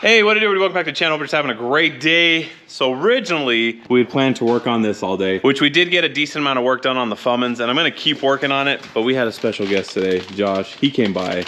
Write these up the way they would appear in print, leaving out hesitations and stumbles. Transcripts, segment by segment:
Hey, what to do? Welcome back to the channel. We're just having a great day. So originally, we had planned to work on this all day, which we did get a decent amount of work done on the Fummins, and I'm gonna keep working on it, but we had a special guest today, Josh. He came by,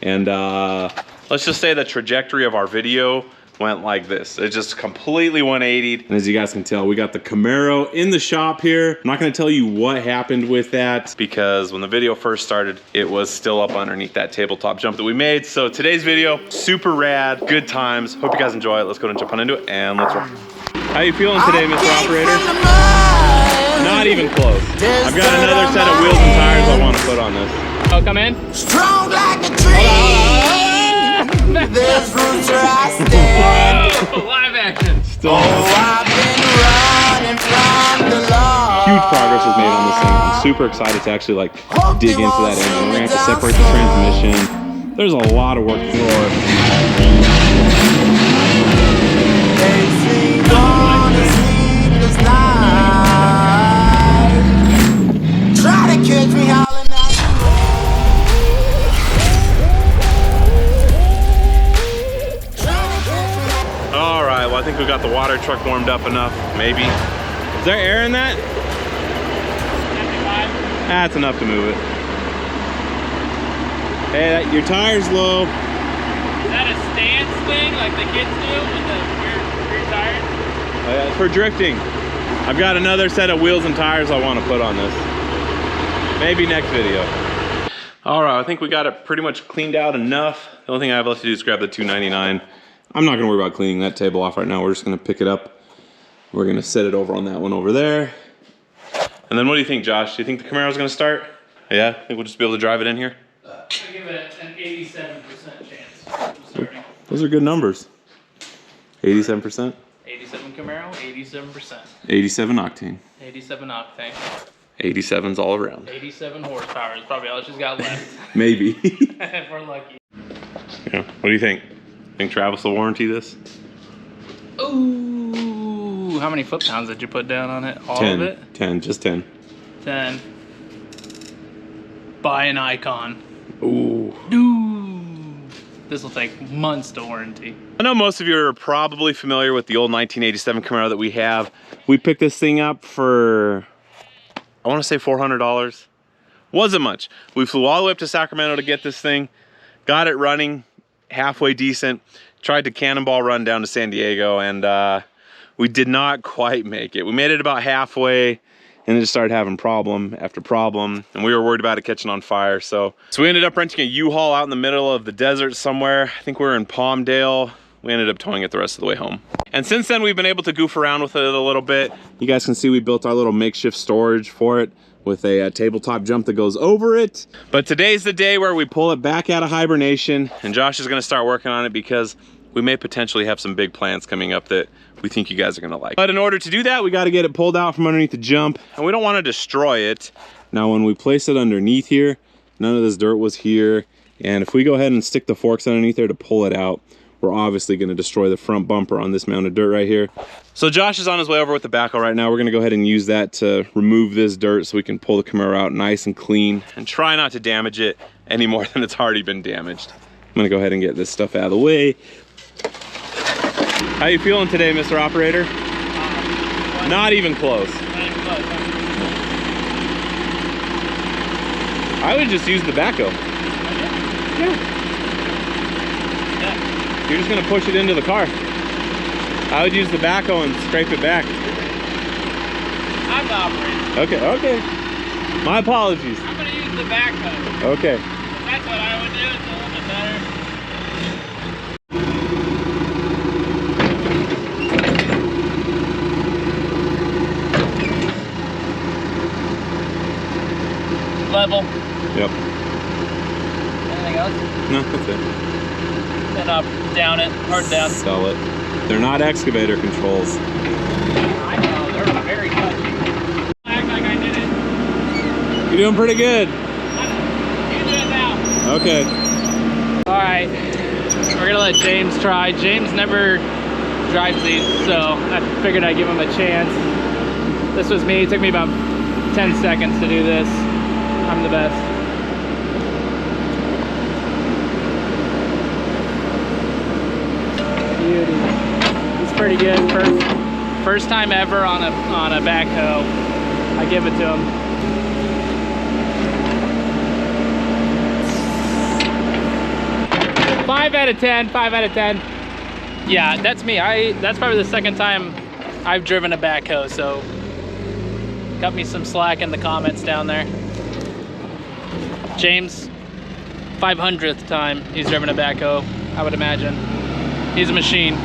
and let's just say the trajectory of our video went like this. It just completely 180'd. And as you guys can tell, we got the Camaro in the shop here. I'm not gonna tell you what happened with that because when the video first started, it was still up underneath that tabletop jump that we made. So today's video, super rad, good times. Hope you guys enjoy it. Let's go and jump on into it and let's roll. How you feeling today, Mr. Operator? Not even close. I've got another set of wheels and tires I want to put on this. Oh, come in. Strong like a tree. There's roots where I stand. Oh, live action. Still I've been running from the law. huge progress was made on this thing. I'm super excited to actually like dig into that engine. We're gonna have to separate the transmission. There's a lot of work for. Facing on a sleepless night. Try to catch me howling out. All right, well I think we got the water truck warmed up enough, maybe. Is there air in that? That's enough to move it. Hey, your tire's low. Is that a stance thing like the kids do with the rear tires? Oh, yeah, for drifting. I've got another set of wheels and tires I want to put on this. Maybe next video. All right, I think we got it pretty much cleaned out enough. The only thing I have left to do is grab the 299. I'm not gonna worry about cleaning that table off right now. We're just gonna pick it up. We're gonna set it over on that one over there. And then what do you think, Josh? Do you think the Camaro's gonna start? Yeah, I think we'll just be able to drive it in here. I give it an 87% chance of starting. Those are good numbers. 87%? 87 Camaro, 87%. 87 octane. 87 octane. 87's all around. 87 horsepower is probably all she's got left. Maybe. If we're lucky. Yeah, what do you think? Think Travis will warranty this? Ooh, how many foot-pounds did you put down on it? All 10, of it? 10, just 10. 10. Buy an Icon. Ooh. This will take months to warranty. I know most of you are probably familiar with the old 1987 Camaro that we have. We picked this thing up for, I want to say $400. Wasn't much. We flew all the way up to Sacramento to get this thing, got it running halfway decent, tried to cannonball run down to San Diego, and we did not quite make it. We made it about halfway and then just started having problem after problem, and we were worried about it catching on fire. So we ended up renting a U-Haul out in the middle of the desert somewhere. I think we were in Palmdale. We ended up towing it the rest of the way home. And since then, we've been able to goof around with it a little bit. You guys can see we built our little makeshift storage for it with a tabletop jump that goes over it. But today's the day where we pull it back out of hibernation, and Josh is gonna start working on it because we may potentially have some big plans coming up that we think you guys are gonna like. But in order to do that, we gotta get it pulled out from underneath the jump, and we don't wanna destroy it. Now, when we place it underneath here, none of this dirt was here, and if we go ahead and stick the forks underneath there to pull it out, we're obviously gonna destroy the front bumper on this mound of dirt right here. So Josh is on his way over with the backhoe right now. We're gonna go ahead and use that to remove this dirt so we can pull the Camaro out nice and clean and try not to damage it any more than it's already been damaged. I'm gonna go ahead and get this stuff out of the way. How you feeling today, Mr. Operator? Not even close. I would just use the backhoe. Yeah. You're just gonna push it into the car. I would use the backhoe and scrape it back. I'm the operator. Okay, okay. My apologies. I'm gonna use the backhoe. Okay. If that's what I would do, it's a little bit better. Level. Yep. Anything else? No, that's it. Then up, down it, hard down. Sell it. They're not excavator controls. I know, they're very touchy. Act like I did it. You're doing pretty good. You do it now. Okay. Alright, we're gonna let James try. James never drives these, so I figured I'd give him a chance. This was me. It took me about 10 seconds to do this. I'm the best. pretty good. First time ever on a backhoe. I give it to him. Five out of 10. Yeah, that's me. That's probably the second time I've driven a backhoe, so cut me some slack in the comments down there. James, 500th time he's driven a backhoe, I would imagine. He's a machine.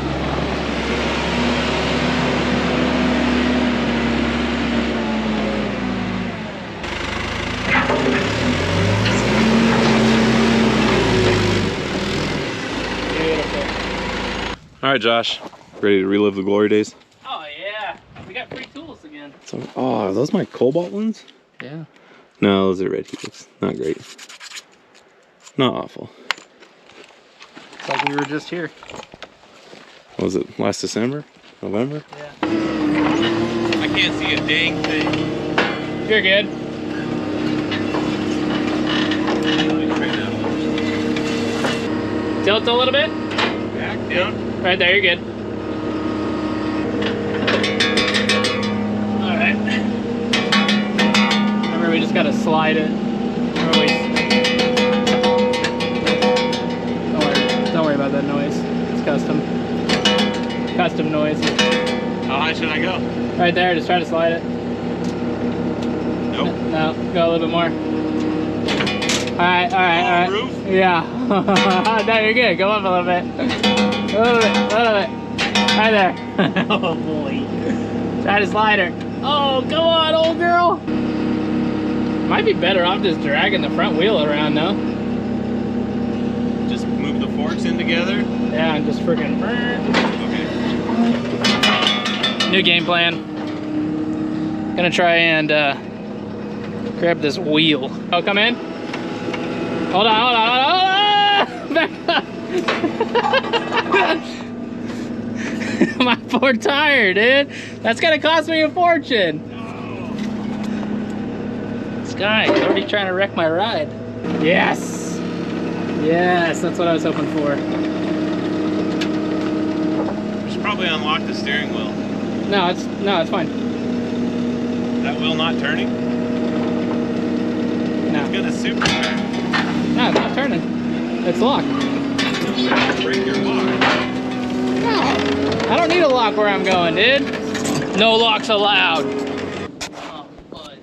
All right, Josh, ready to relive the glory days? Oh yeah, we got free tools again. So, oh, are those my Cobalt ones? Yeah. No, those are Red Helix. Not great. Not awful. It's like we were just here. What was it, last December? November? Yeah. I can't see a dang thing. You're good. Tilt a little bit. Back, down. Right there, you're good. All right. Remember, we just gotta slide it. Don't worry about that noise. It's custom. Custom noise. How high should I go? Right there, just try to slide it. Nope. No, go a little bit more. All right. Roof? Yeah. No, you're good. Go up a little bit. A little bit. Right there. Oh boy. Try to slide her. Oh, come on, old girl. Might be better off just dragging the front wheel around, no? Just move the forks in together. Yeah, and just freaking. Okay. New game plan. Gonna try and grab this wheel. Oh, come in. Hold on. Back up. My poor tire, dude. That's gonna cost me a fortune. This guy is already trying to wreck my ride. Yes, that's what I was hoping for. Just probably unlock the steering wheel. No, it's fine. That wheel not turning? No, It's gonna super turn. no, it's not turning. It's locked. Break your lock. No, I don't need a lock where I'm going, dude. No locks allowed. Oh, fudge.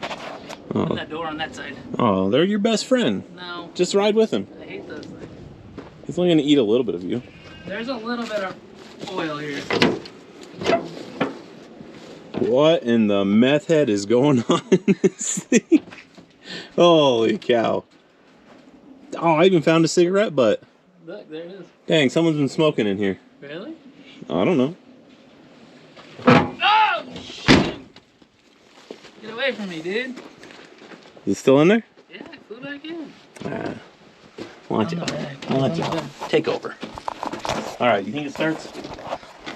Put that door on that side. Oh, they're your best friend. No, Just ride with him. I hate those things. He's only gonna eat a little bit of you. There's a little bit of oil here. What in the meth head is going on in this thing? Holy cow. Oh, I even found a cigarette butt. Look, there it is. Dang, someone's been smoking in here. Really? I don't know. Oh, shit. Get away from me, dude. Is it still in there? Yeah, I flew back in. Why don't you take over? All right, you think it starts?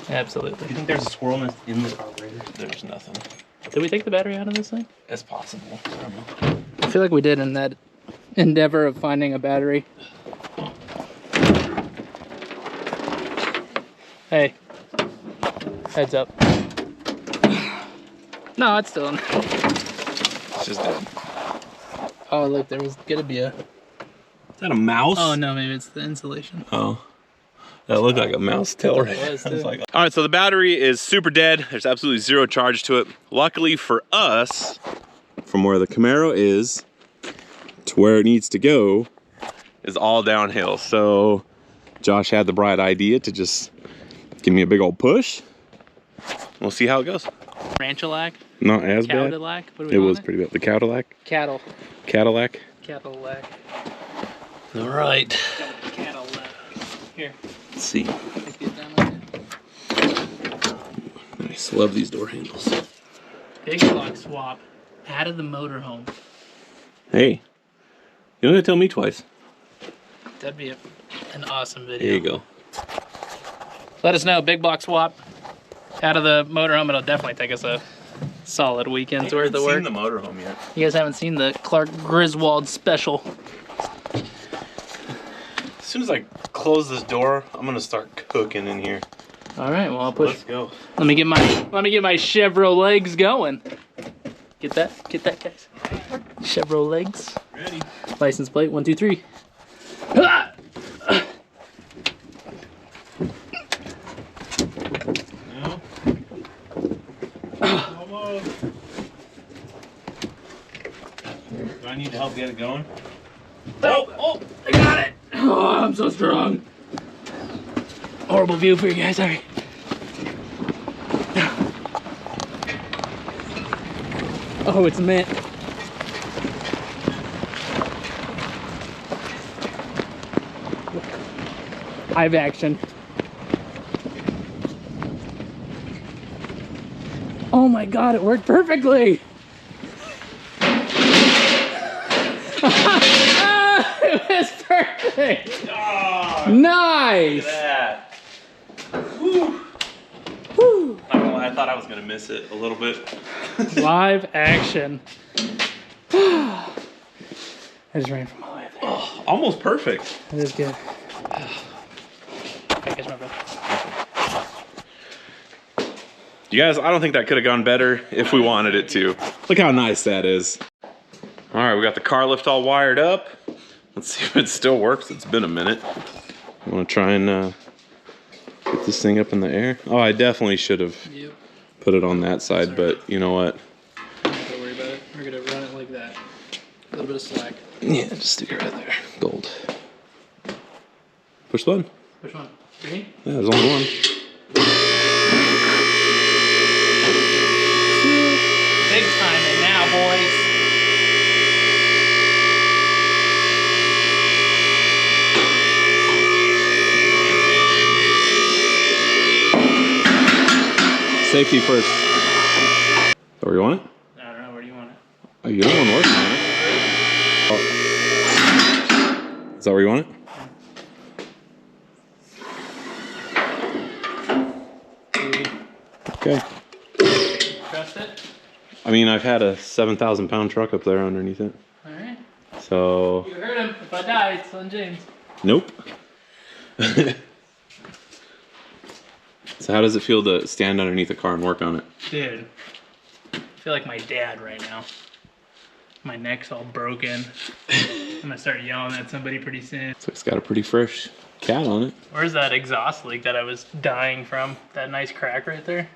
Absolutely. You think there's a squirrel nest in the carburetor? There's nothing. Did we take the battery out of this thing? It's possible. I don't know. I feel like we did in that endeavor of finding a battery. Hey, heads up. No, it's still in. It's just dead. Oh, look, there was gonna be a. Is that a mouse? Oh no, maybe it's the insulation. Oh. That looked like a mouse tail right It was, there. I was too. like, all right, so the battery is super dead. There's absolutely zero charge to it. Luckily for us, from where the Camaro is to where it needs to go is all downhill. So Josh had the bright idea to just give me a big old push. We'll see how it goes. Ranchalac? Not as bad. Cadillac? What do we It call was pretty bad. The Cadillac? Cattle. Cadillac? Cadillac. All right. Cadillac. Here. Let's see. Let's get down like that. Nice. Love these door handles. Big block swap. Out of the motorhome. Hey, you don't have to tell me twice. That'd be an awesome video. Here you go. Let us know. Big block swap. Out of the motorhome. It'll definitely take us a solid weekend's worth of work. Seen the motorhome yet? You guys haven't seen the Clark Griswold special. As soon as I close this door, I'm gonna start cooking in here. All right, well I'll push. Let's go. Let me get my Chevro legs going. Get that guys. Chevro legs. Ready. License plate 1, 2, 3. No. Almost. Do I need to help get it going? Oh, I got it. Oh, I'm so strong. Horrible view for you guys, sorry. Oh, it's mint. Live action. Oh my God, it worked perfectly. It was perfect. Oh, Nice. look at that. Whew. Whew. Not gonna lie, I thought I was gonna miss it a little bit. Live action. I just ran from all the way up there. Oh, almost perfect. That is good. Okay, catch my breath. You guys, I don't think that could have gone better if we wanted it to. Look how nice that is. All right, we got the car lift all wired up. Let's see if it still works. It's been a minute. I want to try and get this thing up in the air. Oh, I definitely should have put it on that side, but you know what? Don't worry about it. We're gonna run it like that. A little bit of slack. Yeah, just stick it right there. Gold. Push the button. Which one? Green? Yeah, there's only one. Big time and now, boys. Safety first. Is that where you want it? I don't know, where do you want it? Oh, you don't want to work on it. Oh. Is that where you want it? Okay. Trust it? I mean, I've had a 7,000-pound truck up there underneath it. Alright. So, You heard him. If I die, it's on James. nope. So how does it feel to stand underneath a car and work on it? Dude. I feel like my dad right now. My neck's all broken. I'm gonna start yelling at somebody pretty soon. So it's got a pretty fresh cat on it. Where's that exhaust leak that I was dying from? That nice crack right there?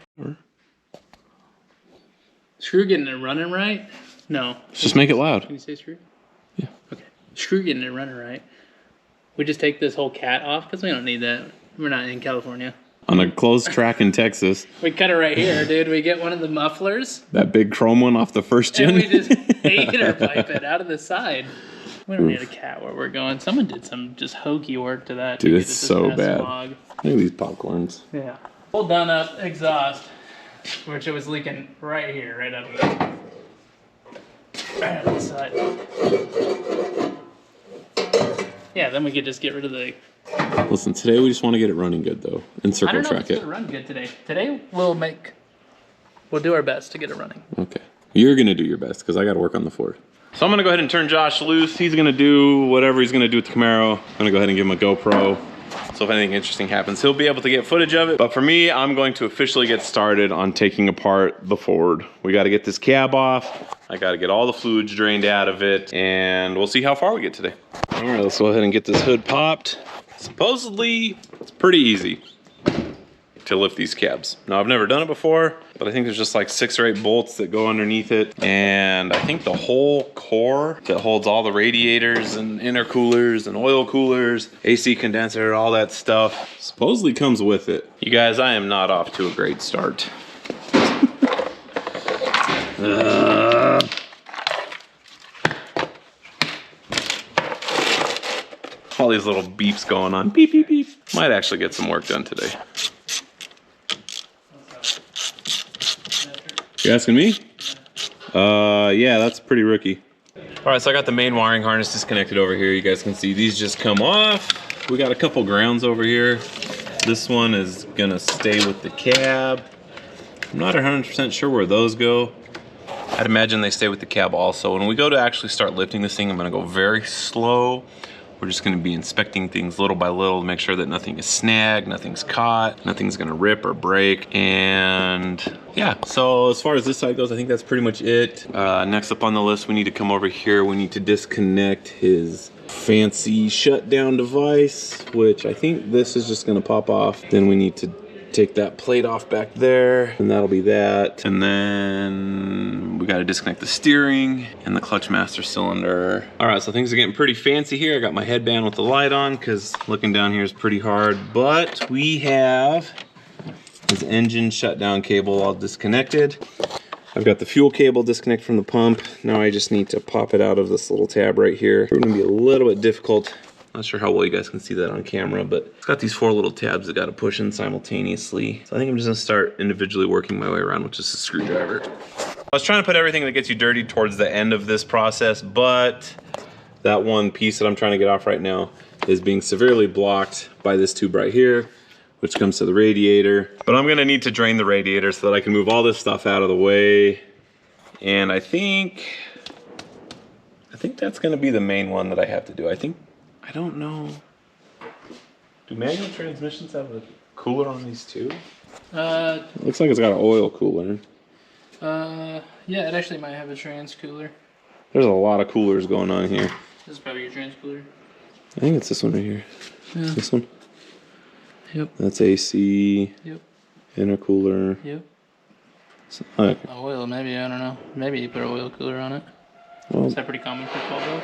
Screw getting it running right? No. Let's just make it loud. Can you say screw? Yeah. Okay. Screw getting it running right. We just take this whole cat off because we don't need that. We're not in California. On a closed track in Texas. We cut it right here, dude. We get one of the mufflers That big chrome one off the first gen. and we just hater pipe it out of the side. We don't need a cat where we're going. Someone did some just hokey work to that. Dude, to it's get it this so past bad. log. Look at these popcorns. Yeah. Full done up exhaust, which it was leaking right here, right out of the side. Yeah, then we could just get rid of the. Listen, today we just want to get it running good though, and I circle don't know if track it's it. gonna run good today. Today we'll do our best to get it running. Okay. You're gonna do your best because I got to work on the Ford. So I'm gonna go ahead and turn Josh loose. He's gonna do whatever he's gonna do with the Camaro. I'm gonna go ahead and give him a GoPro. So if anything interesting happens, he'll be able to get footage of it. But for me, I'm going to officially get started on taking apart the Ford. We got to get this cab off. I got to get all the fluids drained out of it, and we'll see how far we get today. All right, let's go ahead and get this hood popped. Supposedly, it's pretty easy to lift these cabs. Now, I've never done it before, but I think there's just like 6 or 8 bolts that go underneath it. And I think the whole core that holds all the radiators and intercoolers and oil coolers, AC condenser, all that stuff, supposedly comes with it. You guys, I am not off to a great start. All these little beeps going on. Beep, beep, beep. Might actually get some work done today. You asking me? Yeah, that's pretty rookie. All right, so I got the main wiring harness disconnected over here. You guys can see these just come off. We got a couple grounds over here. This one is gonna stay with the cab. I'm not 100% sure where those go. I'd imagine they stay with the cab also. When we go to actually start lifting this thing, I'm gonna go very slow We're just gonna be inspecting things little by little to make sure that nothing is snagged, nothing's caught, nothing's gonna rip or break. And yeah, so as far as this side goes, I think that's pretty much it. Next up on the list, we need to come over here. We need to disconnect his fancy shutdown device, which I think this is just gonna pop off. Then we need to take that plate off back there, and that'll be that. And then we gotta disconnect the steering and the clutch master cylinder. All right, so things are getting pretty fancy here. I got my headband with the light on because looking down here is pretty hard, but we have his engine shutdown cable all disconnected. I've got the fuel cable disconnected from the pump. Now I just need to pop it out of this little tab right here. It's gonna be a little bit difficult. Not sure how well you guys can see that on camera, but it's got these 4 little tabs that got to push in simultaneously. So I think I'm just gonna start individually working my way around with just a screwdriver. I was trying to put everything that gets you dirty towards the end of this process, but that one piece that I'm trying to get off right now is being severely blocked by this tube right here, which comes to the radiator. But I'm gonna need to drain the radiator so that I can move all this stuff out of the way. And I think that's gonna be the main one that I have to do. I don't know. Do manual transmissions have a cooler on these too? Looks like it's got an oil cooler. Yeah, it actually might have a trans cooler. There's a lot of coolers going on here. This is probably your trans cooler. I think it's this one right here. Yeah. This one? Yep. That's AC. Yep. Intercooler. Yep. So, okay. Oil, maybe, I don't know. Maybe you put an oil cooler on it. Well, Is that pretty common for 12 volt?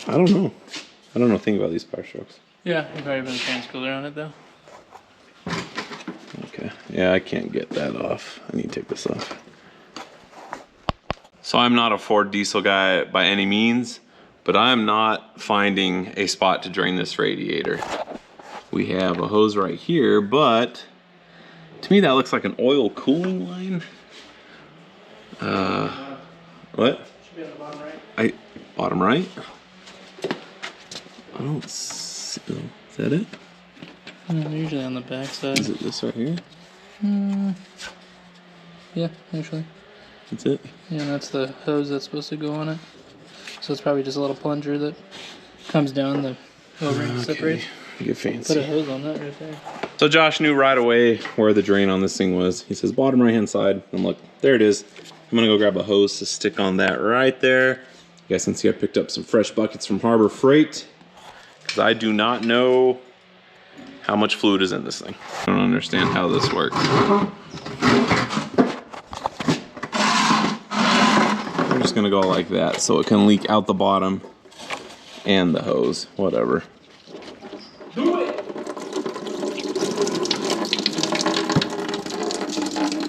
I don't know. I don't know a thing about these Power Strokes. Yeah, you probably put a trans cooler on it though. Okay. Yeah, I can't get that off. I need to take this off. So I'm not a Ford diesel guy by any means, but I'm not finding a spot to drain this radiator. We have a hose right here, but to me that looks like an oil cooling line. What? Should be on the bottom right. Bottom right? I don't see, is that it? Usually on the back side. Is it this right here? Yeah, actually. That's it? Yeah, and that's the hose that's supposed to go on it. So it's probably just a little plunger that comes down the O-ring separates. Get fancy. Put a hose on that right there. So Josh knew right away where the drain on this thing was. He says bottom right hand side, and look, there it is. I'm gonna go grab a hose to stick on that right there. You guys can see I picked up some fresh buckets from Harbor Freight, because I do not know how much fluid is in this thing. I don't understand how this works. I'm just gonna go like that so it can leak out the bottom and the hose, whatever.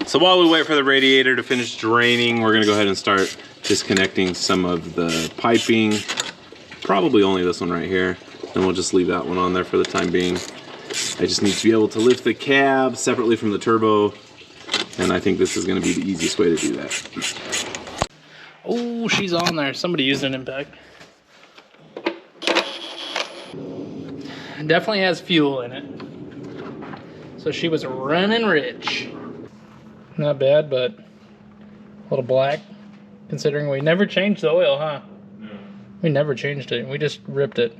So while we wait for the radiator to finish draining, we're gonna go ahead and start disconnecting some of the piping. Probably only this one right here. And we'll just leave that one on there for the time being. I just need to be able to lift the cab separately from the turbo. And I think this is gonna be the easiest way to do that. Oh, she's on there. Somebody used an impact. Definitely has fuel in it. So she was running rich. Not bad, but a little black. Considering we never changed the oil, huh? No. We never changed it. We just ripped it.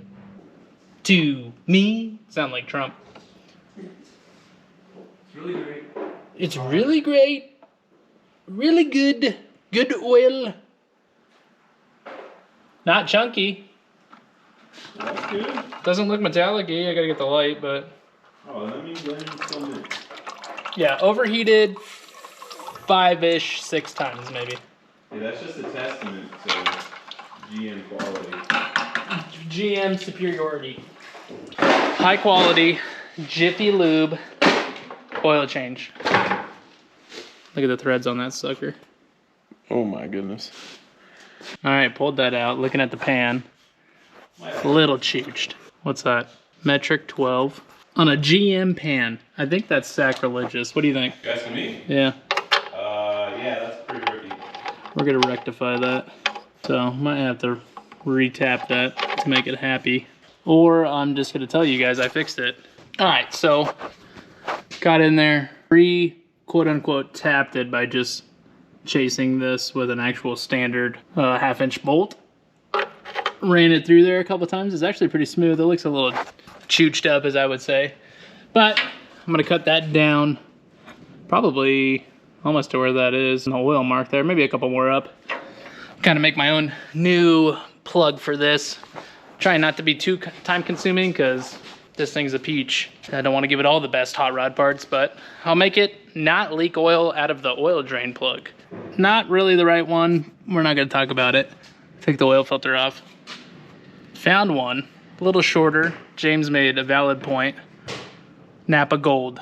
To me, sound like Trump. It's really great. It's really great. Really good. Good oil. Not chunky. That's good. Doesn't look metallic-y. I gotta get the light, but... Oh, that means some in. Yeah, overheated 5-ish, 6 times maybe. Yeah, that's just a testament to GM quality. GM superiority. High quality, Jiffy Lube oil change. Look at the threads on that sucker. Oh my goodness. All right, pulled that out. Looking at the pan. A little chooched. What's that? Metric 12 on a GM pan. I think that's sacrilegious. What do you think? You asking me? Yeah. Yeah, that's pretty rippy. We're gonna rectify that. So might have to retap that to make it happy. Or I'm just gonna tell you guys I fixed it. All right, so got in there, quote unquote tapped it by just chasing this with an actual standard 1/2 inch bolt. ran it through there a couple times. It's actually pretty smooth. It looks a little chooched up, as I would say. But I'm gonna cut that down probably almost to where that is. An oil mark there, maybe a couple more up. Kind of make my own new plug for this. Trying not to be too time consuming because this thing's a peach. I don't want to give it all the best hot rod parts, but I'll make it not leak oil out of the oil drain plug. Not really the right one. We're not gonna talk about it. Take the oil filter off. Found one, a little shorter. James made a valid point. Napa Gold.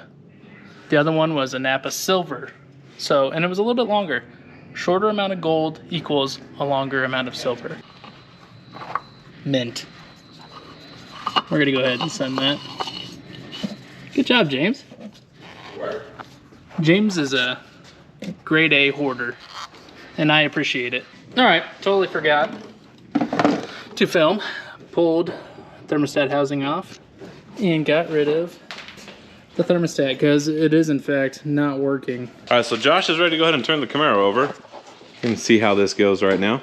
The other one was a Napa Silver. So, and it was a little bit longer. Shorter amount of gold equals a longer amount of silver. Mint. We're gonna go ahead and send that. Good job, James. James is a grade A hoarder, and I appreciate it. All right, totally forgot to film. Pulled thermostat housing off and got rid of the thermostat because it is in fact not working. All right, so Josh is ready to go ahead and turn the Camaro over. You can see how this goes right now.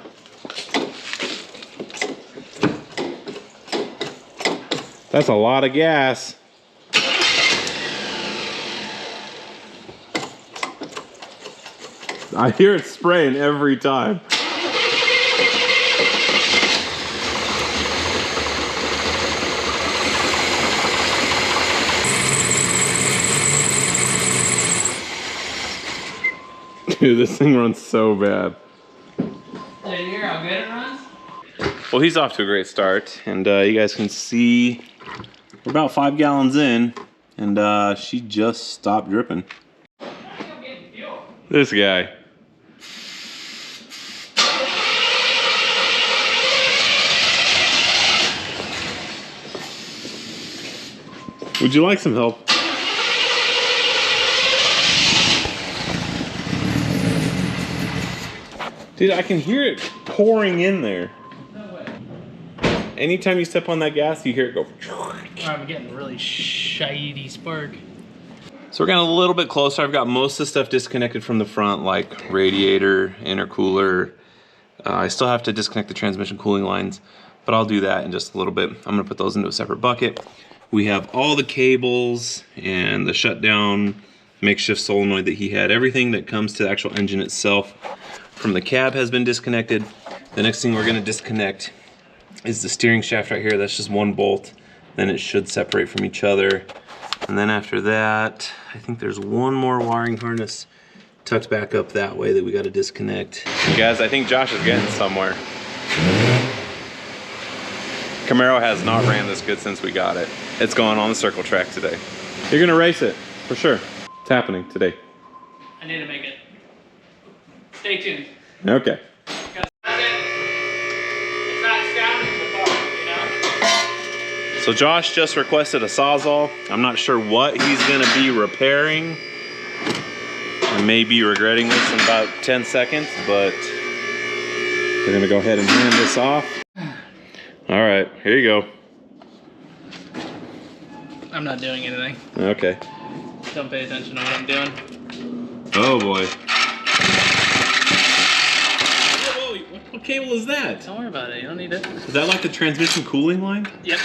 That's a lot of gas. I hear it spraying every time. Dude, this thing runs so bad. Did you hear how good it runs? Well, he's off to a great start, and you guys can see we're about 5 gallons in, and she just stopped dripping. This guy. Would you like some help? Dude, I can hear it pouring in there. No way. Anytime you step on that gas, you hear it go. I'm getting really shiny spark. So we're getting a little bit closer. I've got most of the stuff disconnected from the front, like radiator, intercooler. I still have to disconnect the transmission cooling lines, but I'll do that in just a little bit. I'm gonna put those into a separate bucket. We have all the cables and the shutdown makeshift solenoid that he had. Everything that comes to the actual engine itself from the cab has been disconnected. The next thing we're gonna disconnect is the steering shaft right here. That's just one bolt. Then it should separate from each other. And then after that, I think there's one more wiring harness tucked back up that way that we gotta disconnect. Guys, I think Josh is getting somewhere. Camaro has not ran this good since we got it. It's going on the circle track today. You're gonna race it, for sure. It's happening today. I need to make it. Stay tuned. Okay. It's not sounding the bar, you know? So Josh just requested a Sawzall. I'm not sure what he's gonna be repairing. I may be regretting this in about 10 seconds, but we're gonna go ahead and hand this off. All right, here you go. I'm not doing anything. Okay. Don't pay attention to what I'm doing. Oh boy. Whoa, what cable is that? Don't worry about it. You don't need it. Is that like the transmission cooling line? Yep.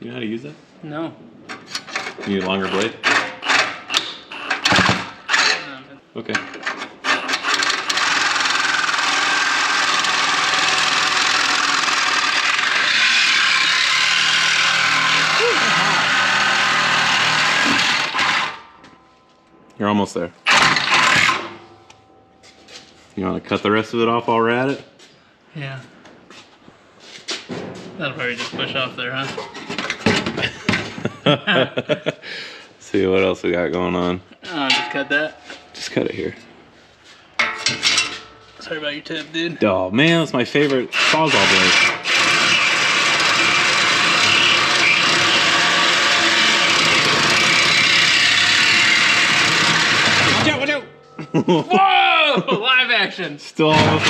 You know how to use that? No. You need a longer blade? Okay. You're almost there. You want to cut the rest of it off while we're at it? Yeah. That'll probably just push off there, huh? See what else we got going on. Oh, just cut that. Just cut it here. Sorry about your tip, dude. Oh man, that's my favorite Sawzall blade. Watch out, watch out! Whoa! Live action. Still almost.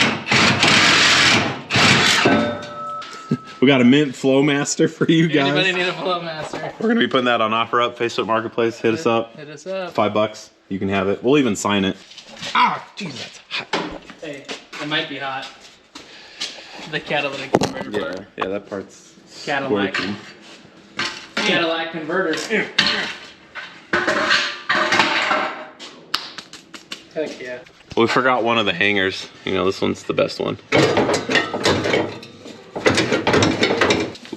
We got a mint Flowmaster for you guys. Anybody need a Flowmaster? We're gonna be putting that on OfferUp, Facebook Marketplace. Hit us up. Hit us up. $5. You can have it. We'll even sign it. Ah, jeez, that's hot. Hey, it might be hot. The catalytic converter. Yeah, that part's Cadillac. squirting. Cadillac converter. Heck yeah. We forgot one of the hangers. You know, this one's the best one.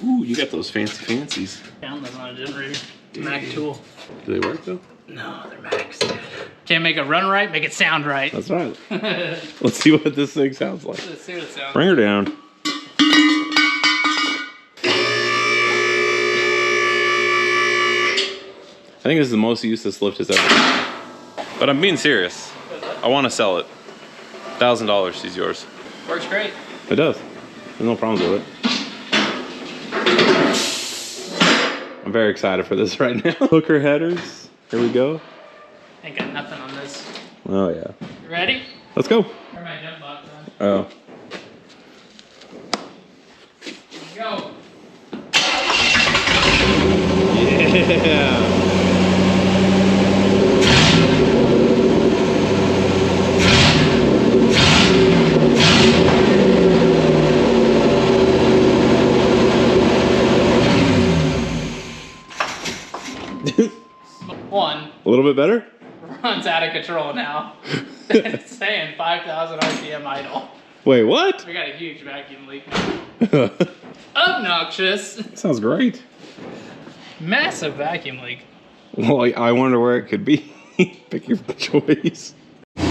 Ooh, you got those fancy fancies. Found them on a generator. Mac tool. Do they work though? No, they're Macs. Can't make it run right, make it sound right. That's right. Let's see what this thing sounds like. Let's see what it sounds Bring her down. I think this is the most use this lift has ever had. But I'm being serious. I want to sell it. $1,000, she's yours. Works great. It does. There's no problems with it. I'm very excited for this right now. Hooker headers. Here we go. Ain't got nothing on this. Oh yeah. You ready? Let's go. Where my jump box on? Oh. Go. Yeah. One. A little bit better? Runs out of control now. It's saying 5,000 RPM idle. Wait, what? We got a huge vacuum leak now. Obnoxious. Sounds great. Massive vacuum leak. Well, I wonder where it could be. Pick your choice. All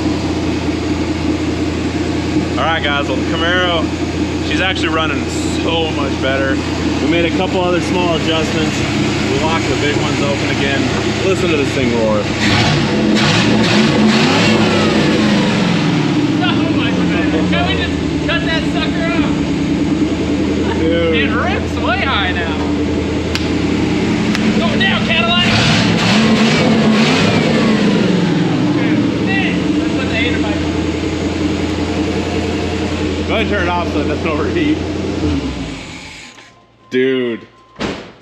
right, guys. Well, the Camaro, she's actually running so much better. We made a couple other small adjustments. We locked the big ones open again. Listen to this thing roar. Oh my goodness. Can we just cut that sucker off? Dude. It rips way high now. Going down, Cadillac. Man, let's put the hater back on. Go ahead and turn it off so it doesn't overheat. Dude.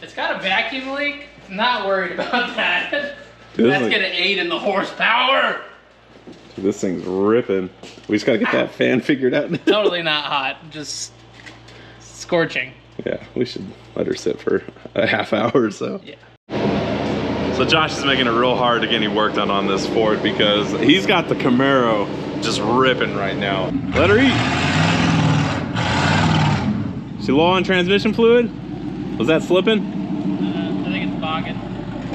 It's got a vacuum leak. Not worried about that. Dude, That's like, gonna aid in the horsepower. dude, this thing's ripping. We just gotta get that fan figured out now. Totally not hot, just scorching. Yeah, we should let her sit for a half hour or so. Yeah. So Josh is making it real hard to get any work done on this Ford because he's got the Camaro just ripping right now. Let her eat. She low on transmission fluid? Was that slipping? I think it's bogging.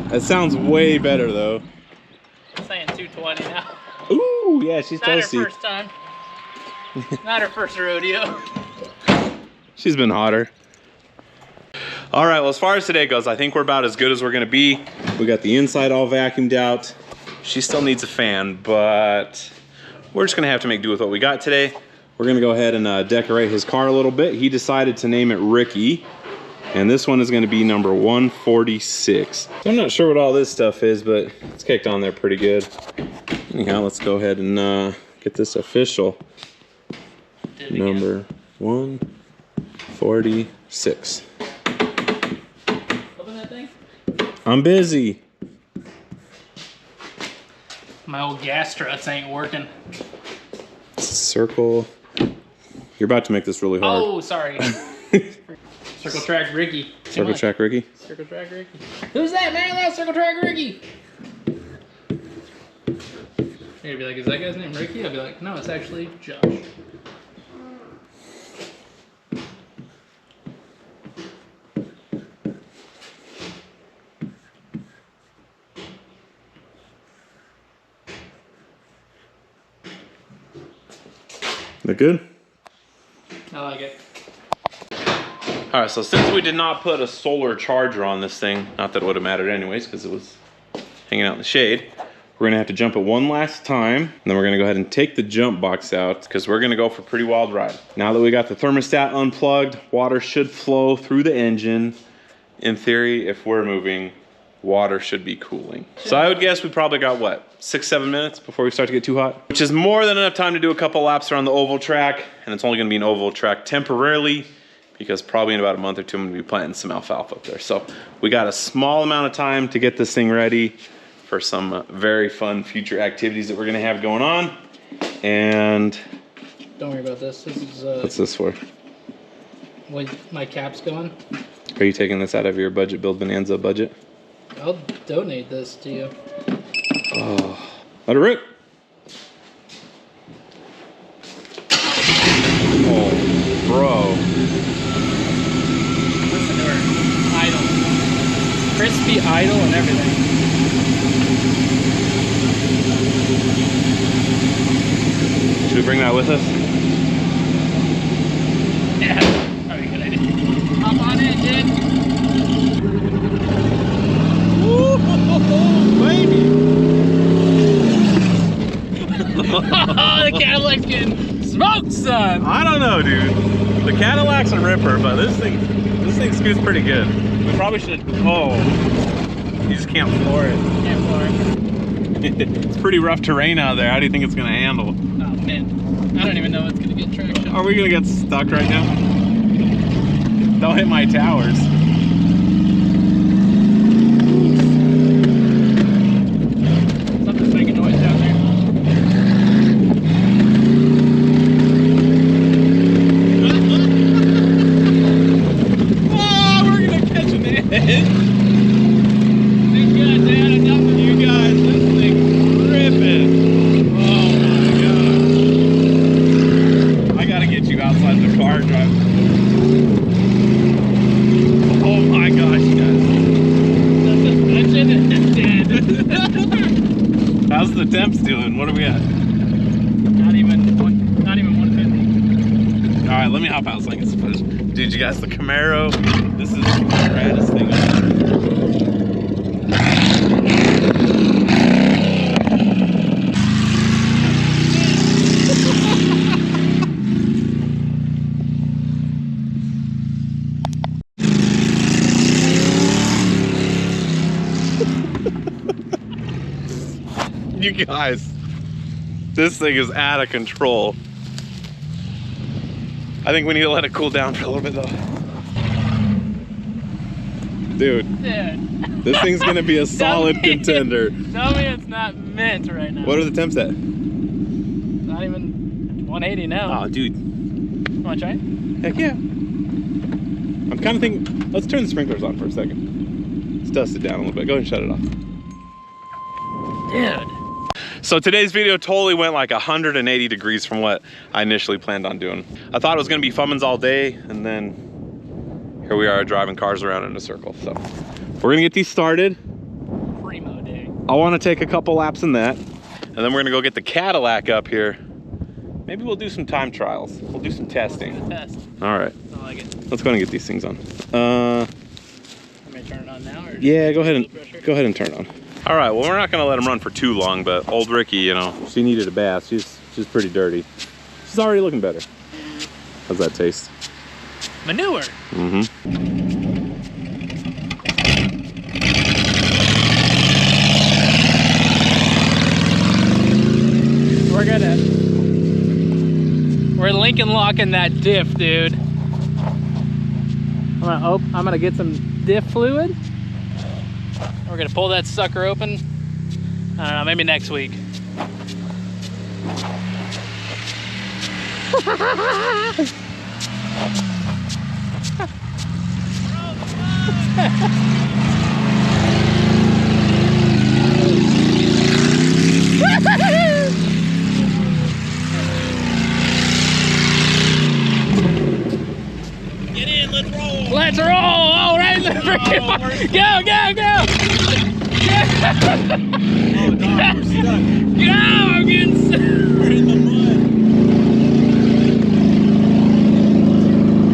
That sounds way better though. I'm saying 220 now. Ooh, yeah, she's Not her toasty. first time. Not her first rodeo. She's been hotter. All right, well, as far as today goes, I think we're about as good as we're gonna be. We got the inside all vacuumed out. She still needs a fan, but we're just gonna have to make do with what we got today. We're gonna go ahead and decorate his car a little bit. He decided to name it Ricky, and this one is gonna be number 146. So I'm not sure what all this stuff is, but it's kicked on there pretty good. Anyhow, let's go ahead and get this official. Number 146. Open that thing. I'm busy. My old gas struts ain't working. Circle. You're about to make this really hard. Oh, sorry. Circle Track Ricky. Circle Track Ricky. Circle Track Ricky. Who's that, man? That's Circle Track Ricky. You'd be like, is that guy's name Ricky? I'd be like, no, it's actually Josh. That good? I like it. All right, so since we did not put a solar charger on this thing, not that it would have mattered anyways because it was hanging out in the shade, we're gonna have to jump it one last time, and then we're gonna go ahead and take the jump box out because we're gonna go for a pretty wild ride. Now that we got the thermostat unplugged, water should flow through the engine. In theory, if we're moving, water should be cooling. So I would guess we probably got, what, 6-7 minutes before we start to get too hot? Which is more than enough time to do a couple laps around the oval track, and it's only gonna be an oval track temporarily because probably in about a month or two I'm gonna be planting some alfalfa up there. So we got a small amount of time to get this thing ready for some very fun future activities that we're gonna have going on. And Don't worry about this. This is what's this for? what my cap's going. Are you taking this out of your budget build bonanza budget? I'll donate this to you. Oh, let it rip. Oh, bro. Listen to her. Idle. Crispy idle and everything. Should we bring that with us? Yeah. Probably a good idea. Hop on in, dude. Woo, baby. The Cadillac's getting smoked, son. I don't know, dude. The Cadillac's a ripper, but this thing scoots pretty good. We probably should. Oh, you just can't floor it. Can't floor it. It's pretty rough terrain out there. How do you think it's gonna handle? Oh man, I don't even know if it's gonna get traction. Are we gonna get stuck right now? Don't hit my towers. Something's making noise down there. Oh, we're gonna catch an edge. Thank God, Dad, enough of you guys. This thing's ripping. Oh my god. I gotta get you outside the car and drive. Oh my gosh, guys. The suspension is dead. How's the temps doing? What are we at? Not even 150. All right, let me hop out so I can get some footage. Dude, you guys, the Camaro, this is the raddest thing ever. You guys, this thing is out of control. I think we need to let it cool down for a little bit though. Dude, Dude. this thing's gonna be a solid contender. Tell me it's not mint right now. What are the temps at? Not even 180 now. Oh, dude. You wanna try it? Heck yeah. I'm kind of thinking, let's turn the sprinklers on for a second. Let's dust it down a little bit. Go ahead and shut it off. Dude. So today's video totally went like 180 degrees from what I initially planned on doing. I thought it was gonna be Fummins all day, and then here we are driving cars around in a circle. So we're gonna get these started. Primo day. I wanna take a couple laps in that, and then we're gonna go get the Cadillac up here. Maybe we'll do some time trials. We'll do some testing. Test. All right, I like it. let's go and get these things on. Let me turn it on now, or Yeah, go ahead blood pressure? and turn it on. All right, well, we're not gonna let him run for too long, but old Ricky, you know, she needed a bath. She's pretty dirty. She's already looking better. How's that taste? Manure. Mm-hmm. We're gonna. We're Lincoln locking that diff, dude. I'm gonna get some diff fluid. We're gonna pull that sucker open. I don't know, maybe next week. Get in, let's roll. Let's roll! Oh, right in the freaking go, go, go! Oh, dog, we're stuck. Go! I'm getting stuck. We're in the mud.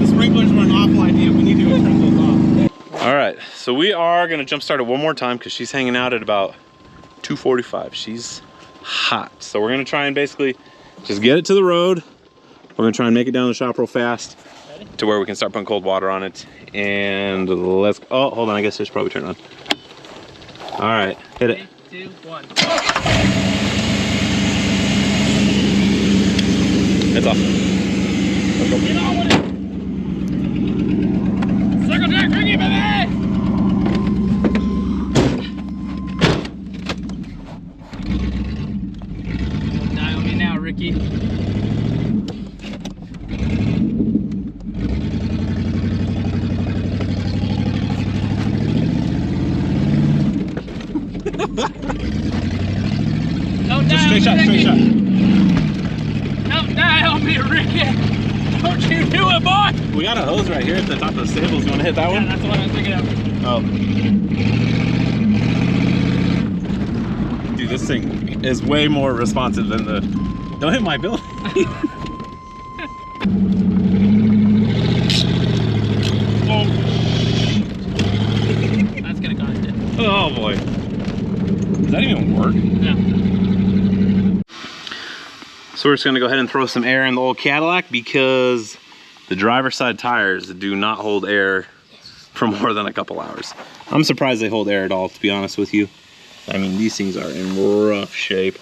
The sprinklers were an awful idea. We need to go turn those off. All right, so we are gonna jump start it one more time because she's hanging out at about 245. She's hot. So we're gonna try and basically just get it to the road. We're gonna try and make it down the shop real fast to where we can start putting cold water on it. And let's, oh, hold on, I guess I should probably turn it on. All right, hit it. 3, 2, 1. It's off. Get on with it. Straight shot, straight shot. Help now, help me, Ricky. Don't you do it, boy. We got a hose right here at the top of the stables. You want to hit that Yeah, one? that's what I was thinking of. Oh. Dude, this thing is way more responsive than the... Don't hit my building. Oh. That's gonna cost it. Oh boy. Does that even work? Yeah. So we're just gonna go ahead and throw some air in the old Cadillac because the driver's side tires do not hold air for more than a couple hours. I'm surprised they hold air at all, to be honest with you. I mean, these things are in rough shape,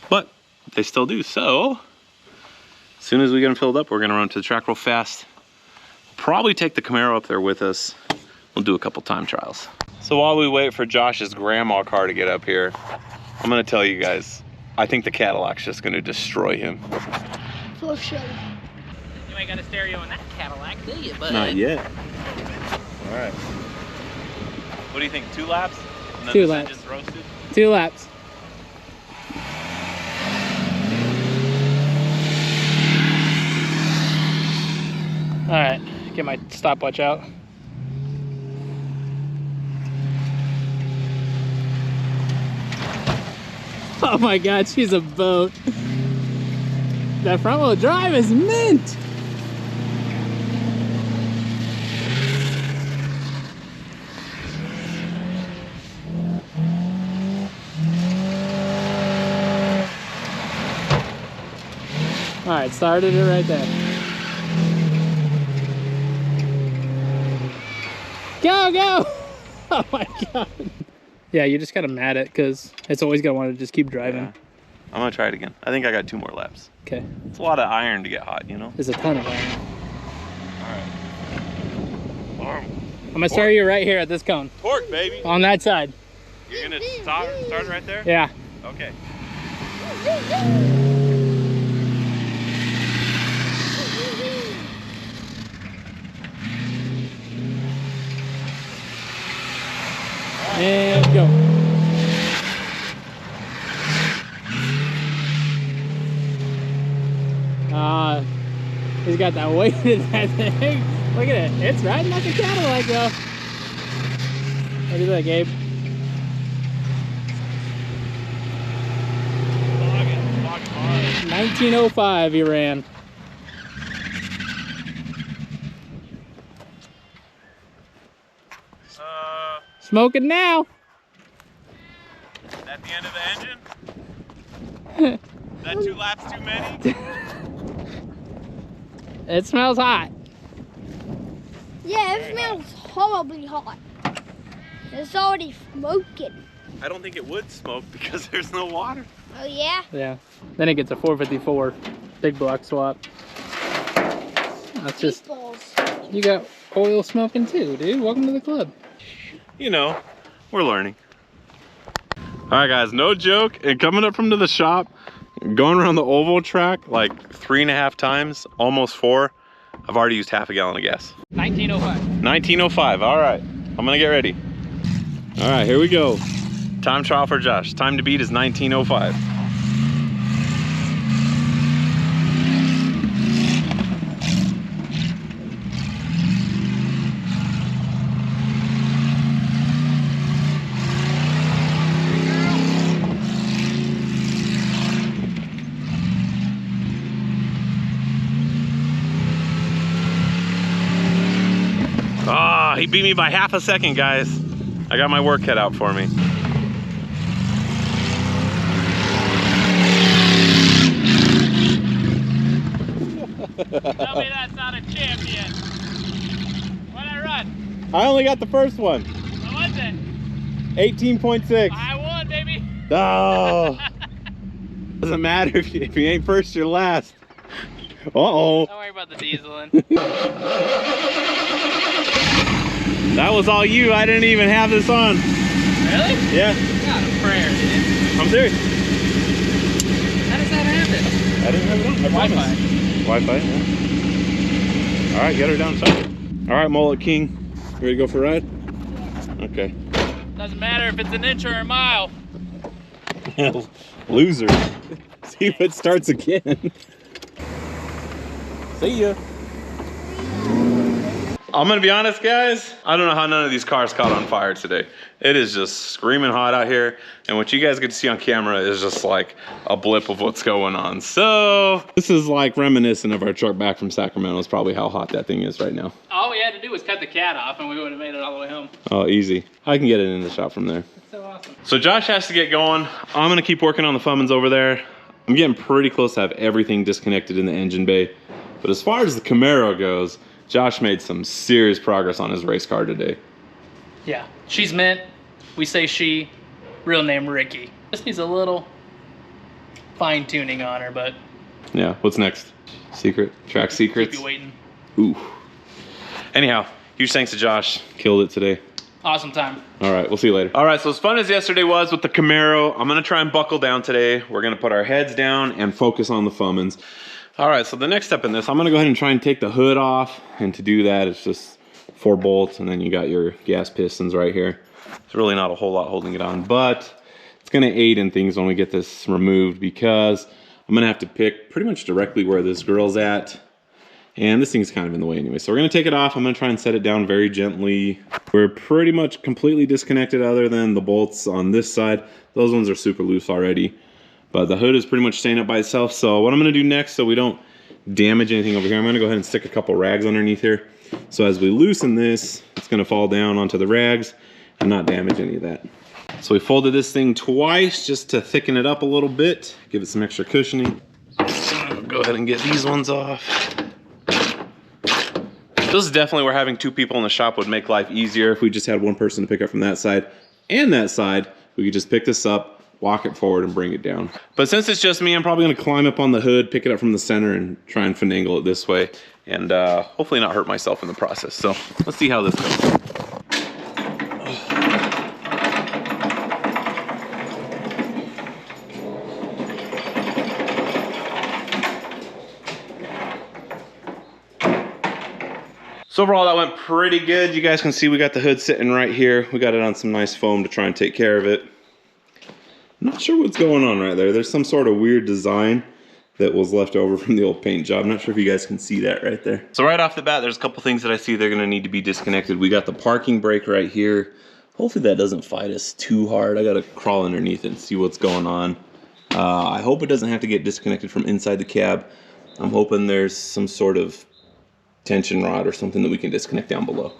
but they still do. So as soon as we get them filled up, we're gonna run to the track real fast. Probably take the Camaro up there with us. We'll do a couple time trials. So while we wait for Josh's grandma car to get up here, I'm gonna tell you guys, I think the Cadillac's just gonna destroy him. For sure. You ain't got a stereo in that Cadillac, do you, bud? Not yet. All right. What do you think, 2 laps? And then 2 this laps. engine's roasted? 2 laps. All right, get my stopwatch out. Oh my God, she's a boat. That front wheel drive is mint. All right, started it right there. Go, go! Oh my God. Yeah, you just gotta mat it because it's always gonna want to just keep driving. Yeah. I'm gonna try it again. I think I got 2 more laps. Okay. It's a lot of iron to get hot, you know? There's a ton of iron. All right. I'm gonna start you right here at this cone. Torque, baby. On that side. You're gonna start it right there? Yeah. Okay. And go. He's got that weight in that thing. Look at it. It's riding like a Cadillac though. What do you think, Gabe? Log it hard. 1905 he ran. Smoking now. Is that the end of the engine? Is that 2 laps too many? It smells hot. Yeah, it smells horribly hot. It's already smoking. I don't think it would smoke because there's no water. Oh yeah? Yeah. Then it gets a 454 big block swap. That's just, Meatballs. you got oil smoking too, dude. Welcome to the club. You know, we're learning. All right, guys, no joke. And coming up from to the shop, going around the oval track like 3.5 times, almost 4, I've already used half a gallon of gas. 1905. 1905, all right. I'm gonna get ready. All right, here we go. Time trial for Josh. Time to beat is 1905. Ah, he beat me by half a second, guys. I got my work cut out for me. Tell me that's not a champion. What'd I run? I only got the first one. What was it? 18.6. I won, baby. Oh. Doesn't matter if you ain't first, you're last. Uh-oh. Don't worry about the dieseling. That was all you. I didn't even have this on. Really? Yeah, God, a prayer, dude. I'm serious. How does that happen? I didn't have it on. I promise. Wi-Fi, yeah. All right, get her down south. All right, Mullet King. You ready to go for a ride? Okay. Doesn't matter if it's an inch or a mile. Loser. See if it starts again. See ya. I'm gonna be honest, guys. I don't know how none of these cars caught on fire today. It is just screaming hot out here. And what you guys get to see on camera is just like a blip of what's going on. So this is like reminiscent of our truck back from Sacramento. Is probably how hot that thing is right now. All we had to do was cut the cat off and we would have made it all the way home. Oh, easy. I can get it in the shop from there. That's so awesome. So Josh has to get going. I'm gonna keep working on the Fummins over there. I'm getting pretty close to have everything disconnected in the engine bay. But as far as the Camaro goes, Josh made some serious progress on his race car today. Yeah, she's mint. We say she, real name Ricky. Just needs a little fine tuning on her, but Yeah, what's next? Secret? Track secrets? keep you waiting. Ooh. Anyhow, huge thanks to Josh. Killed it today. Awesome time. All right, we'll see you later. All right, so as fun as yesterday was with the Camaro, I'm gonna try and buckle down today. We're gonna put our heads down and focus on the Fummins. All right, so the next step in this, I'm gonna go ahead and try and take the hood off. And to do that, it's just 4 bolts, and then you got your gas pistons right here. There's really not a whole lot holding it on, but it's gonna aid in things when we get this removed, because I'm gonna have to pick pretty much directly where this grill's at. And this thing's kind of in the way anyway. So we're gonna take it off. I'm gonna try and set it down very gently. We're pretty much completely disconnected other than the bolts on this side. Those ones are super loose already. But the hood is pretty much staying up by itself. So what I'm gonna do next, so we don't damage anything over here, I'm gonna go ahead and stick a couple rags underneath here. So as we loosen this, it's gonna fall down onto the rags and not damage any of that. So we folded this thing twice just to thicken it up a little bit, give it some extra cushioning. Go ahead and get these ones off. This is definitely where having 2 people in the shop would make life easier. If we just had one person to pick up from that side and that side, we could just pick this up, walk it forward, and bring it down. But since it's just me, I'm probably gonna climb up on the hood, pick it up from the center, and try and finagle it this way, and hopefully not hurt myself in the process. So let's see how this goes. So overall, that went pretty good. You guys can see we got the hood sitting right here. We got it on some nice foam to try and take care of it. I'm not sure what's going on right there. There's some sort of weird design that was left over from the old paint job. I'm not sure if you guys can see that right there. So right off the bat, there's a couple things that I see they're gonna need to be disconnected. We got the parking brake right here. Hopefully that doesn't fight us too hard. I gotta crawl underneath it and see what's going on. I hope it doesn't have to get disconnected from inside the cab. I'm hoping there's some sort of tension rod or something that we can disconnect down below.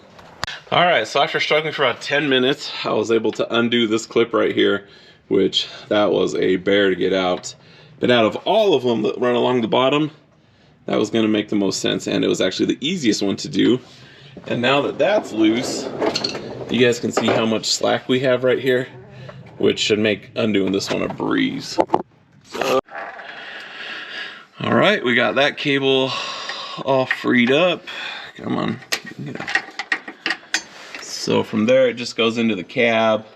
All right, so after struggling for about 10 minutes, I was able to undo this clip right here, which that was a bear to get out. But out of all of them that run along the bottom, that was gonna make the most sense, and it was actually the easiest one to do. And now that that's loose, you guys can see how much slack we have right here, which should make undoing this one a breeze. So, all right, we got that cable all freed up. Come on. Yeah. So from there, it just goes into the cab.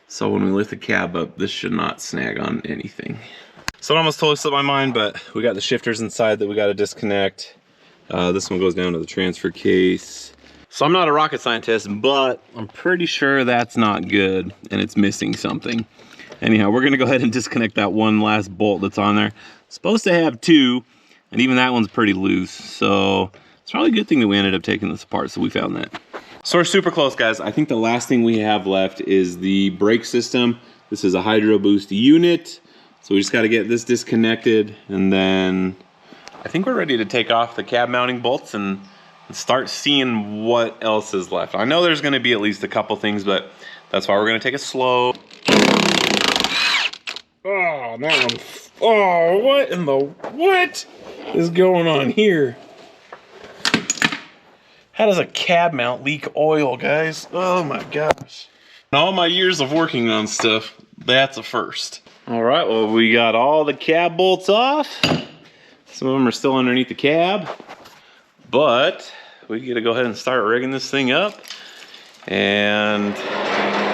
So when we lift the cab up, this should not snag on anything. So it almost totally slipped my mind, but we got the shifters inside that we got to disconnect. This one goes down to the transfer case. So I'm not a rocket scientist, but I'm pretty sure that's not good and it's missing something. Anyhow, we're gonna go ahead and disconnect that one last bolt that's on there. It's supposed to have 2, and even that one's pretty loose. So it's probably a good thing that we ended up taking this apart, so we found that. So we're super close, guys. I think the last thing we have left is the brake system. This is a Hydro Boost unit. So we just gotta get this disconnected, and then I think we're ready to take off the cab mounting bolts and start seeing what else is left. I know there's gonna be at least a couple things, but that's why we're gonna take it slow. Oh, that one. Oh, what in the, what is going on here? How does a cab mount leak oil, guys? Oh my gosh. In all my years of working on stuff, that's a first. All right, well, we got all the cab bolts off. Some of them are still underneath the cab, but we gotta go ahead and start rigging this thing up. And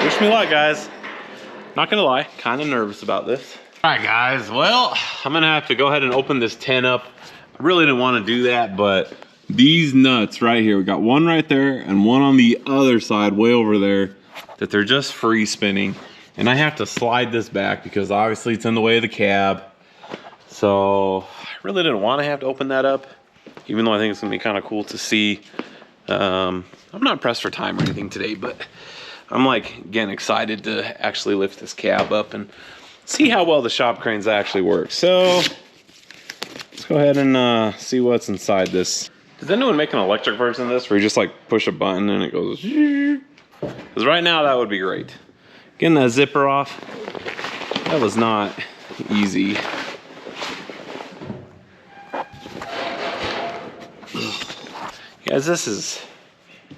wish me luck, guys. Not gonna lie, kind of nervous about this. All right, guys, well, I'm gonna have to go ahead and open this tent up. I really didn't want to do that, but these nuts right here, we got one right there and one on the other side way over there that they're just free spinning. And I have to slide this back because obviously it's in the way of the cab. So I really didn't want to have to open that up, even though I think it's gonna be kind of cool to see. I'm not pressed for time or anything today, but I'm like getting excited to actually lift this cab up and see how well the shop cranes actually work. So let's go ahead and see what's inside this. Does anyone make an electric version of this where you just like push a button and it goes? Because right now that would be great. Getting that zipper off, that was not easy. Guys, this is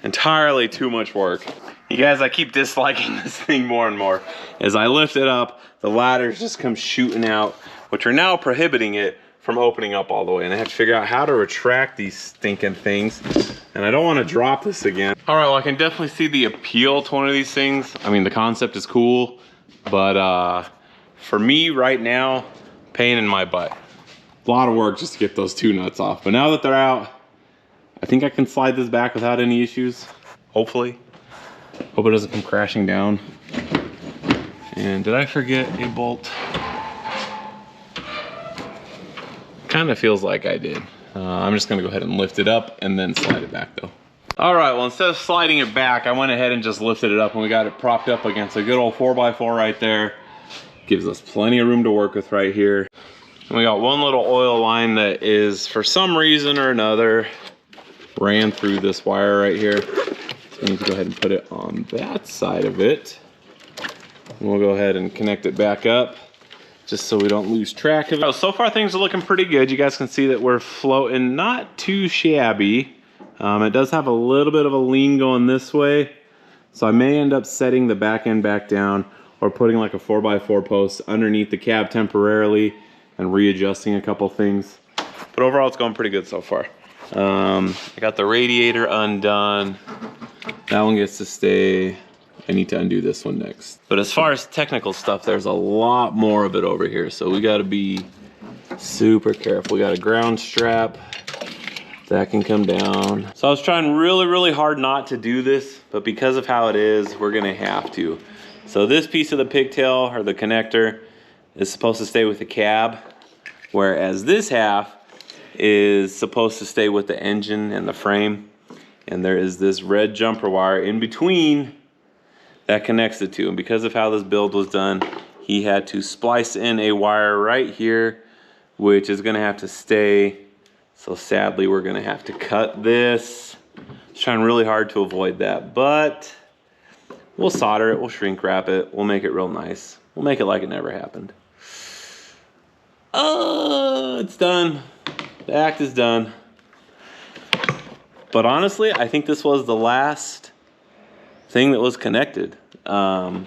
entirely too much work. You guys, I keep disliking this thing more and more. As I lift it up, the ladders just come shooting out, which are now prohibiting it from opening up all the way. And I have to figure out how to retract these stinking things. And I don't want to drop this again. All right, well, I can definitely see the appeal to one of these things. I mean, the concept is cool, but for me right now, pain in my butt. A lot of work just to get those two nuts off. But now that they're out, I think I can slide this back without any issues, hopefully. Hope it doesn't come crashing down. And did I forget a bolt? Kind of feels like I did. I'm just gonna go ahead and lift it up and then slide it back though. All right, well, instead of sliding it back, I went ahead and just lifted it up and we got it propped up against a good old 4x4 right there. Gives us plenty of room to work with right here. And we got one little oil line that is, for some reason or another, ran through this wire right here. So we need to go ahead and put it on that side of it. And we'll go ahead and connect it back up just so we don't lose track of it. So far things are looking pretty good. You guys can see that we're floating not too shabby. It does have a little bit of a lean going this way. So I may end up setting the back end back down or putting like a 4x4 post underneath the cab temporarily and readjusting a couple things. But overall it's going pretty good so far. I got the radiator undone. That one gets to stay. I need to undo this one next. But as far as technical stuff, there's a lot more of it over here. So we gotta be super careful. We got a ground strap that can come down. So I was trying really, really hard not to do this, but because of how it is, we're gonna have to. So this piece of the pigtail or the connector is supposed to stay with the cab, whereas this half is supposed to stay with the engine and the frame. And there is this red jumper wire in between that connects the two. And because of how this build was done, he had to splice in a wire right here, which is gonna have to stay. So sadly, we're gonna have to cut this. Trying really hard to avoid that, but we'll solder it, we'll shrink wrap it, we'll make it real nice. We'll make it like it never happened. It's done. The act is done. But honestly, I think this was the last thing that was connected. We're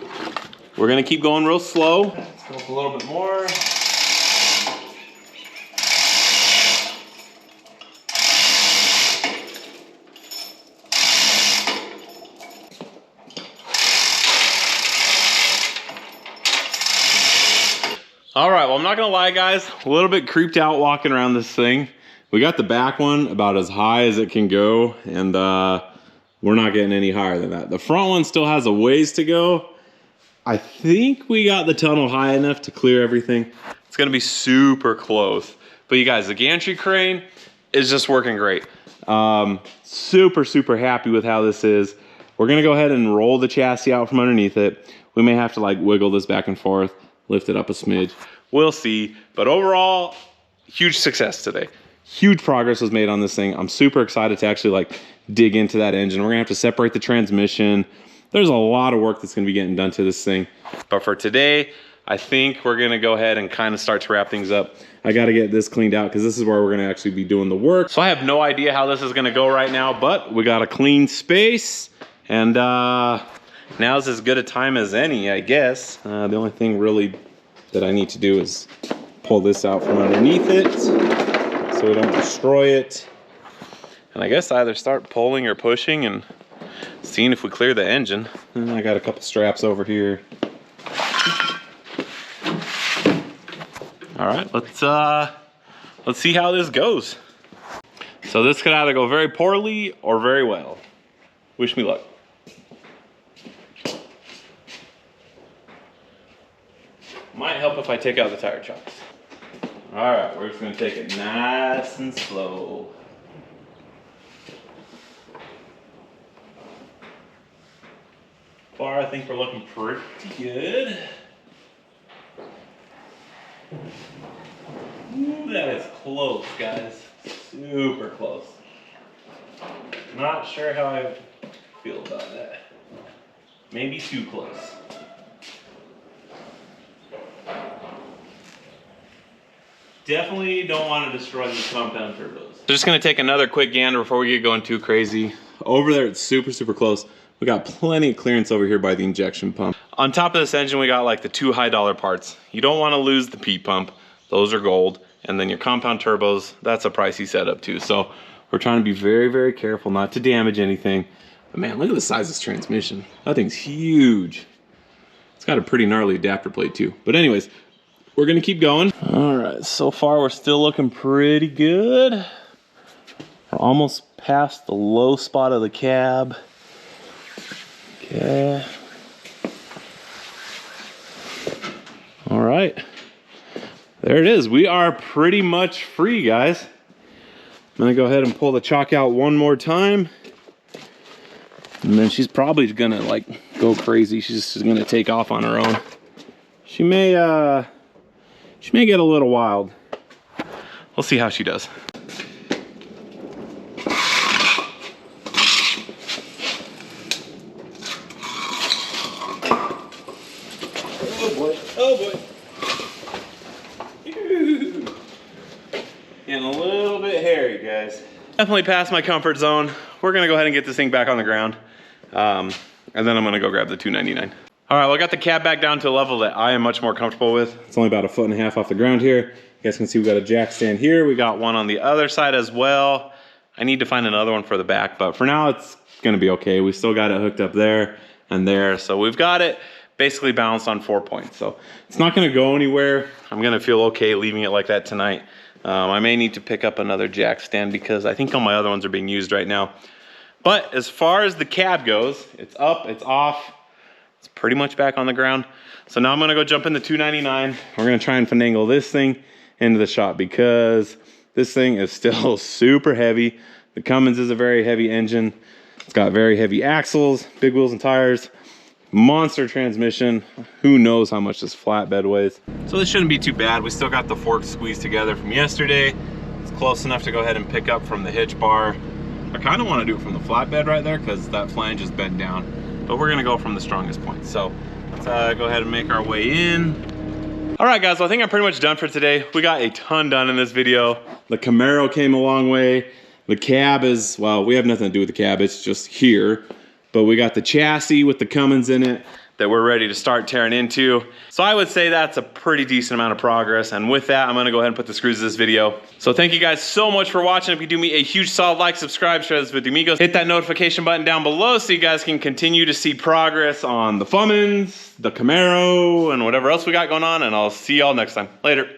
gonna keep going real slow. Let's go up a little bit more. All right, well, I'm not gonna lie, guys, a little bit creeped out walking around this thing. We got the back one about as high as it can go, and we're not getting any higher than that. The front one still has a ways to go. I think we got the tunnel high enough to clear everything. It's gonna be super close. But you guys, the gantry crane is just working great. Super, super happy with how this is. We're gonna go ahead and roll the chassis out from underneath it. We may have to like wiggle this back and forth, lift it up a smidge. We'll see. But overall, huge success today. Huge progress was made on this thing. I'm super excited to actually like dig into that engine. We're gonna have to separate the transmission. There's a lot of work that's gonna be getting done to this thing. But for today, I think we're gonna go ahead and kind of start to wrap things up. I gotta get this cleaned out because this is where we're gonna actually be doing the work. So I have no idea how this is gonna go right now, but we got a clean space. And now's as good a time as any, I guess. The only thing really that I need to do is pull this out from underneath it so we don't destroy it. And I guess either start pulling or pushing and seeing if we clear the engine. And I got a couple straps over here. All right, let's see how this goes. So this could either go very poorly or very well. Wish me luck. Might help if I take out the tire chocks. All right, we're just gonna take it nice and slow. Far, I think we're looking pretty good. Ooh, that is close, guys. Super close. Not sure how I feel about that. Maybe too close. Definitely don't want to destroy these compound turbos. So just gonna take another quick gander before we get going too crazy. Over there, it's super, super close. We got plenty of clearance over here by the injection pump. On top of this engine, we got like the 2 high dollar parts. You don't want to lose the P pump. Those are gold. And then your compound turbos, that's a pricey setup too. So we're trying to be very, very careful not to damage anything. But man, look at the size of this transmission. That thing's huge. It's got a pretty gnarly adapter plate too. But anyways, we're gonna keep going. All right, so far we're still looking pretty good. We're almost past the low spot of the cab. Okay. All right. There it is. We are pretty much free, guys. I'm gonna go ahead and pull the chock out one more time. And then she's probably gonna like go crazy. She's just gonna take off on her own. She may get a little wild. We'll see how she does. Oh boy, oh boy. Getting a little bit hairy, guys. Definitely past my comfort zone. We're gonna go ahead and get this thing back on the ground. And then I'm gonna go grab the 299. All right, well, I got the cab back down to a level that I am much more comfortable with. It's only about 1.5 feet off the ground here. You guys can see we got a jack stand here. We got one on the other side as well. I need to find another one for the back, but for now it's gonna be okay. We still got it hooked up there and there. So we've got it basically balanced on 4 points. So it's not gonna go anywhere. I'm gonna feel okay leaving it like that tonight. I may need to pick up another jack stand because I think all my other ones are being used right now. But as far as the cab goes, it's up, it's off. It's pretty much back on the ground. So now I'm gonna go jump in the 299. We're gonna try and finagle this thing into the shop because this thing is still super heavy. The Cummins is a very heavy engine. It's got very heavy axles, big wheels and tires, monster transmission. Who knows how much this flatbed weighs. So this shouldn't be too bad. We still got the forks squeezed together from yesterday. It's close enough to go ahead and pick up from the hitch bar. I kind of want to do it from the flatbed right there because that flange is bent down. But we're gonna go from the strongest point. So let's go ahead and make our way in. All right, guys, well, I think I'm pretty much done for today. We got a ton done in this video. The Camaro came a long way. The cab is, well, we have nothing to do with the cab. It's just here. But we got the chassis with the Cummins in it that we're ready to start tearing into. So I would say that's a pretty decent amount of progress. And with that, I'm gonna go ahead and put the screws to this video. So thank you guys so much for watching. If you do me a huge solid like, subscribe, share this with your amigos, hit that notification button down below so you guys can continue to see progress on the Fummins, the Camaro, and whatever else we got going on. And I'll see y'all next time. Later.